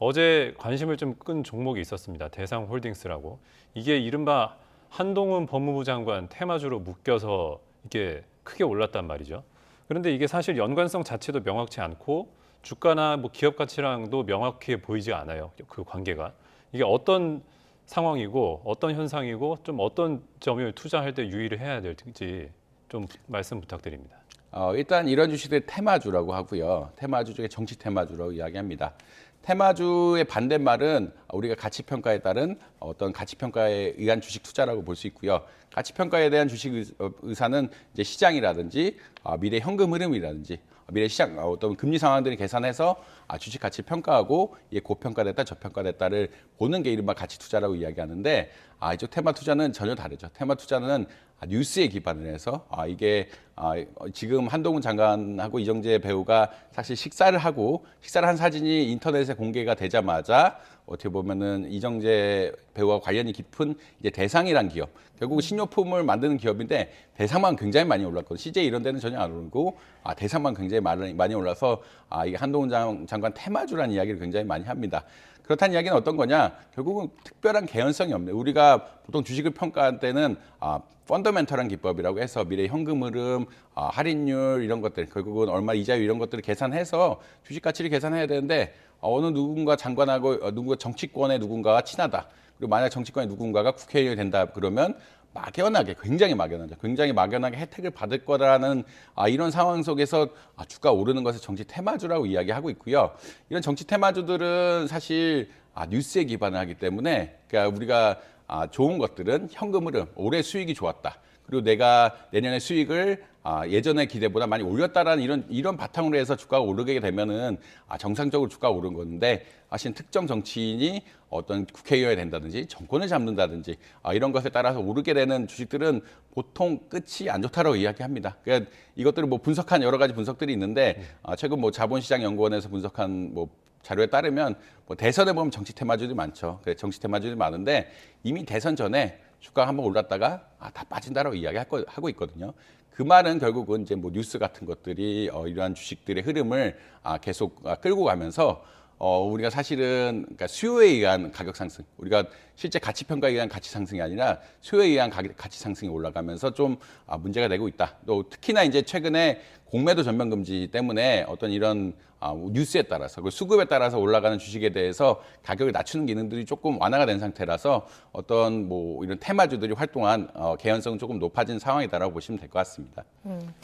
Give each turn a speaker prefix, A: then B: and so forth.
A: 어제 관심을 좀 끈 종목이 있었습니다. 대상홀딩스라고. 이게 이른바 한동훈 법무부 장관 테마주로 묶여서 이게 크게 올랐단 말이죠. 그런데 이게 사실 연관성 자체도 명확치 않고 주가나 뭐 기업 가치랑도 명확해 보이지 않아요. 그 관계가. 이게 어떤 상황이고 어떤 현상이고 좀 어떤 점을 투자할 때 유의를 해야 될지 좀 말씀 부탁드립니다.
B: 일단 이런 주식들 테마주라고 하고요. 테마주 중에 정치 테마주라고 이야기합니다. 테마주의 반대말은 우리가 가치평가에 따른 어떤 가치평가에 의한 주식 투자라고 볼 수 있고요. 가치평가에 대한 주식 의사는 이제 시장이라든지 미래 현금 흐름이라든지 미래 시장 어떤 금리 상황들을 계산해서 주식 가치 평가하고 이게 고평가됐다 저평가됐다를 보는 게 이른바 가치 투자라고 이야기하는데 이쪽 테마 투자는 전혀 다르죠. 테마 투자는 뉴스에 기반을 해서 이게 지금 한동훈 장관하고 이정재 배우가 사실 식사를 한 사진이 인터넷에 공개가 되자마자 어떻게 보면은 이정재 배우와 관련이 깊은 이제 대상이란 기업, 결국 신용품을 만드는 기업인데 대상만 굉장히 많이 올랐거든요. CJ 이런 데는 전혀 안 오르고 대상만 굉장히 많이 올라서 이게 한동훈 장관 테마주라는 이야기를 굉장히 많이 합니다. 그렇다는 이야기는 어떤 거냐? 결국은 특별한 개연성이 없네요. 우리가 보통 주식을 평가할 때는 펀더멘털한 기법이라고 해서 미래 현금 흐름, 할인율 이런 것들, 결국은 얼마 이자율 이런 것들을 계산해서 주식 가치를 계산해야 되는데 어느 누군가 장관하고 누군가 정치권의 누군가가 친하다. 그리고 만약 정치권의 누군가가 국회의원이 된다 그러면 막연하게 굉장히 막연하게 혜택을 받을 거라는 이런 상황 속에서 주가 오르는 것을 정치 테마주라고 이야기하고 있고요. 이런 정치 테마주들은 사실 뉴스에 기반을 하기 때문에 그러니까 우리가 좋은 것들은 현금 흐름, 올해 수익이 좋았다. 그리고 내가 내년에 수익을 예전의 기대보다 많이 올렸다라는 이런 바탕으로 해서 주가가 오르게 되면은 정상적으로 주가가 오른 건데 사실 특정 정치인이 어떤 국회의원이 된다든지 정권을 잡는다든지 이런 것에 따라서 오르게 되는 주식들은 보통 끝이 안 좋다라고 이야기합니다. 그러니까 이것들을 뭐 분석한 여러 가지 분석들이 있는데 최근 뭐 자본시장연구원에서 분석한 뭐 자료에 따르면 뭐 대선에 보면 정치 테마주들이 많죠. 정치 테마주들이 많은데 이미 대선 전에 주가가 한번 올랐다가 다 빠진다라고 이야기하고 있거든요. 그 말은 결국은 이제 뭐 뉴스 같은 것들이 이러한 주식들의 흐름을 계속 끌고 가면서 우리가 사실은 그러니까 수요에 의한 가격 상승, 우리가 실제 가치 평가에 의한 가치 상승이 아니라 수요에 의한 가치 상승이 올라가면서 좀 문제가 되고 있다. 또 특히나 이제 최근에 공매도 전면 금지 때문에 어떤 이런 뉴스에 따라서 그리고 수급에 따라서 올라가는 주식에 대해서 가격을 낮추는 기능들이 조금 완화가 된 상태라서 어떤 뭐 이런 테마주들이 활동한 개연성은 조금 높아진 상황이다라고 보시면 될 것 같습니다.